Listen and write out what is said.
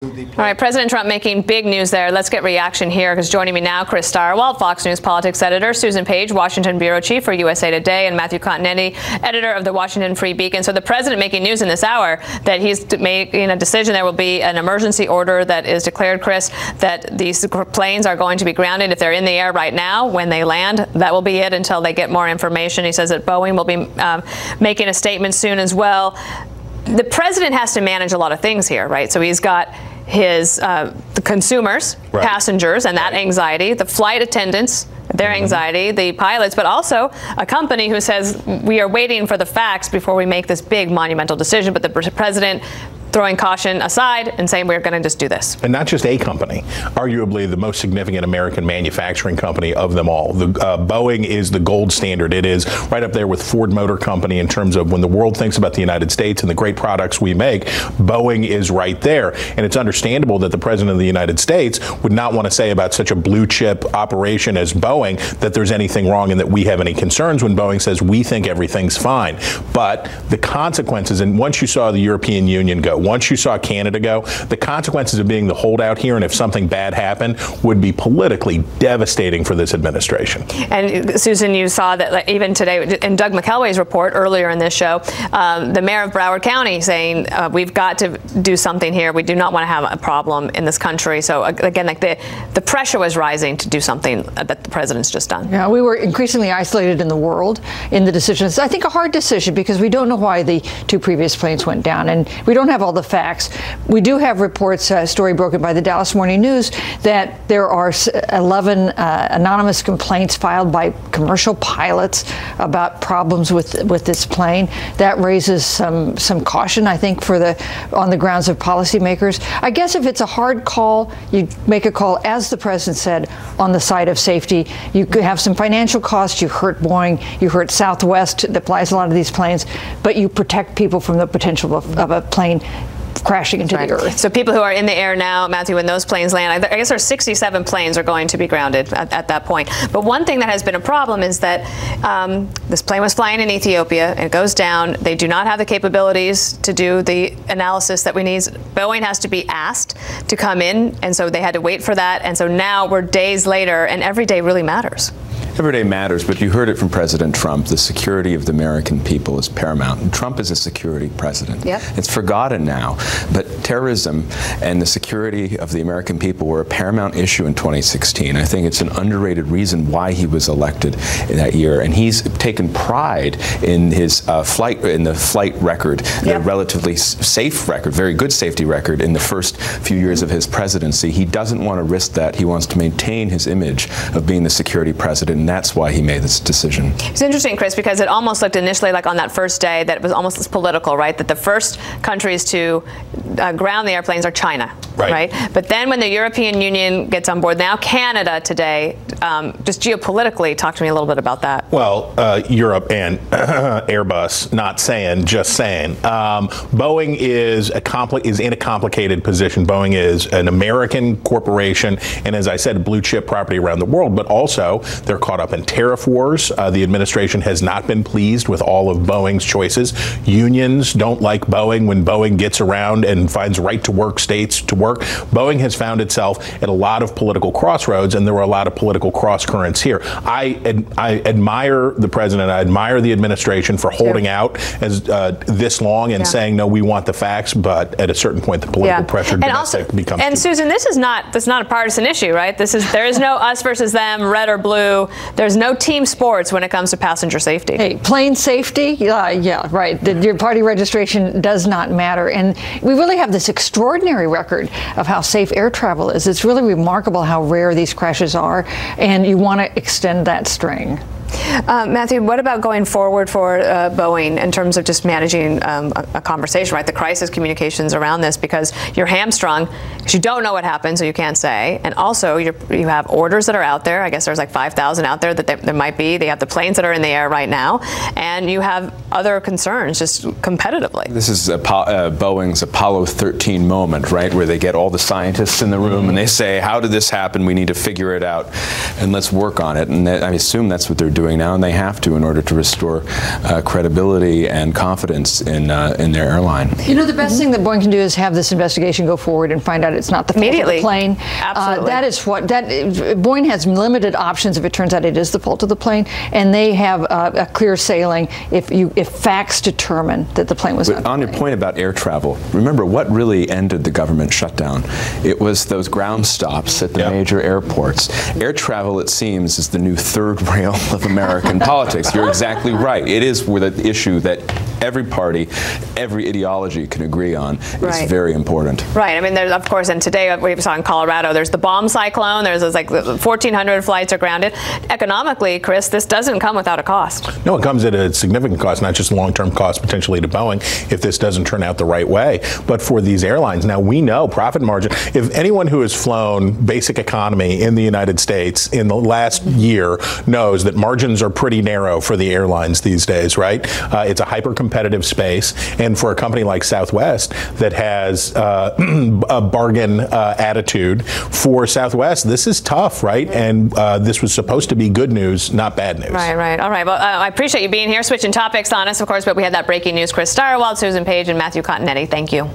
All right, President Trump making big news there. Let's get reaction here, because joining me now, Chris Stirewalt, Fox News politics editor, Susan Page, Washington bureau chief for USA Today, and Matthew Continetti, editor of the Washington Free Beacon. So the president making news in this hour that he's making a decision. There will be an emergency order that is declared, Chris, that these planes are going to be grounded if they're in the air right now. When they land, that will be it until they get more information. He says that Boeing will be making a statement soon as well. The president has to manage a lot of things here, right? So he's got his the consumers, right, passengers, and that anxiety, the flight attendants, their anxiety, the pilots, but also a company who says we are waiting for the facts before we make this big monumental decision. But the president throwing caution aside and saying we're going to just do this. And not just a company, arguably the most significant American manufacturing company of them all. The Boeing is the gold standard. It is right up there with Ford Motor Company in terms of when the world thinks about the United States and the great products we make. Boeing is right there. And it's understandable that the president of the United States would not want to say about such a blue chip operation as Boeing that there's anything wrong and that we have any concerns when Boeing says we think everything's fine. But the consequences, and once you saw the European Union go, once you saw Canada go, the consequences of being the holdout here, and if something bad happened, would be politically devastating for this administration. And Susan, you saw that even today in Doug McKelway's report earlier in this show, the mayor of Broward County saying we've got to do something here. We do not want to have a problem in this country. So again, like the pressure was rising to do something that the president's just done. Yeah, we were increasingly isolated in the world in the decisions. I think a hard decision because we don't know why the two previous planes went down, and we don't have all the facts. We do have reports, a story broken by the Dallas Morning News, that there are 11 anonymous complaints filed by commercial pilots about problems with this plane. That raises some caution, I think, on the grounds of policymakers. I guess if it's a hard call, you make a call, as the president said, on the side of safety. You could have some financial costs. You hurt Boeing, you hurt Southwest that flies a lot of these planes, but you protect people from the potential of a plane crashing into the earth. So people who are in the air now, Matthew, when those planes land, I guess there's 67 planes are going to be grounded at that point. But one thing that has been a problem is that this plane was flying in Ethiopia and it goes down. They do not have the capabilities to do the analysis that we need. Boeing has to be asked to come in, and so they had to wait for that. And so now we're days later, and every day really matters. Every day matters, but you heard it from President Trump. The security of the American people is paramount. And Trump is a security president. Yep. It's forgotten now. But terrorism and the security of the American people were a paramount issue in 2016. I think it's an underrated reason why he was elected in that year. And he's taken pride in his flight record, the relatively safe record, very good safety record in the first few years of his presidency. He doesn't want to risk that. He wants to maintain his image of being the security president. And that's why he made this decision. It's interesting, Chris, because it almost looked initially like on that first day that it was almost political, right? That the first countries to ground the airplanes are China, right? But then when the European Union gets on board, now Canada today, just geopolitically, talk to me a little bit about that. Well, Europe and Airbus, not saying, just saying. Boeing is in a complicated position. Boeing is an American corporation, and as I said, a blue chip property around the world, but also they're caught up in tariff wars. The administration has not been pleased with all of Boeing's choices. Unions don't like Boeing when Boeing gets around and finds right-to-work states to work. Boeing has found itself at a lot of political crossroads, and there were a lot of political cross-currents here. I admire the president. I admire the administration for holding out as this long and saying, no, we want the facts, but at a certain point, the political pressure becomes And Susan, this is not a partisan issue, right? There is no us versus them, red or blue. There's no team sports when it comes to passenger safety. Hey, plane safety? Yeah, right. Your party registration does not matter. And we really have this extraordinary record of how safe air travel is. It's really remarkable how rare these crashes are, and you want to extend that string. Matthew, what about going forward for Boeing in terms of just managing a conversation, right? The crisis communications around this, because you're hamstrung. because you don't know what happened, so you can't say. And also, you have orders that are out there. I guess there's like 5,000 out there that there might be. They have the planes that are in the air right now, and you have other concerns just competitively. This is Boeing's Apollo 13 moment, right, where they get all the scientists in the room and they say, how did this happen? We need to figure it out, and let's work on it. And I assume that's what they're doing now, and they have to in order to restore credibility and confidence in their airline. You know, the best thing that Boeing can do is have this investigation go forward and find out it's not the fault of the plane. Absolutely. Boeing has limited options if it turns out it is the fault of the plane, and they have a clear sailing if facts determine that the plane was not. On your point about air travel, remember what really ended the government shutdown? It was those ground stops at the major airports. Air travel, it seems, is the new third rail of American politics. You're exactly right. It is with an issue that every party, every ideology can agree on. It's very important. Right. I mean, there's, of course, and today we saw in Colorado, there's the bomb cyclone. There's like 1,400 flights are grounded. Economically, Chris, this doesn't come without a cost. No, it comes at a significant cost, not just long-term cost potentially to Boeing if this doesn't turn out the right way, but for these airlines. Now, we know profit margin. If anyone who has flown basic economy in the United States in the last year knows that margins are pretty narrow for the airlines these days, right? It's a hyper-competitive space, and for a company like Southwest that has a bargain attitude, for Southwest, this is tough, right? And this was supposed to be good news, not bad news. Right, right. All right. Well, I appreciate you being here, switching topics on us, of course, but we had that breaking news. Chris Stirewalt, Susan Page, and Matthew Continetti. Thank you.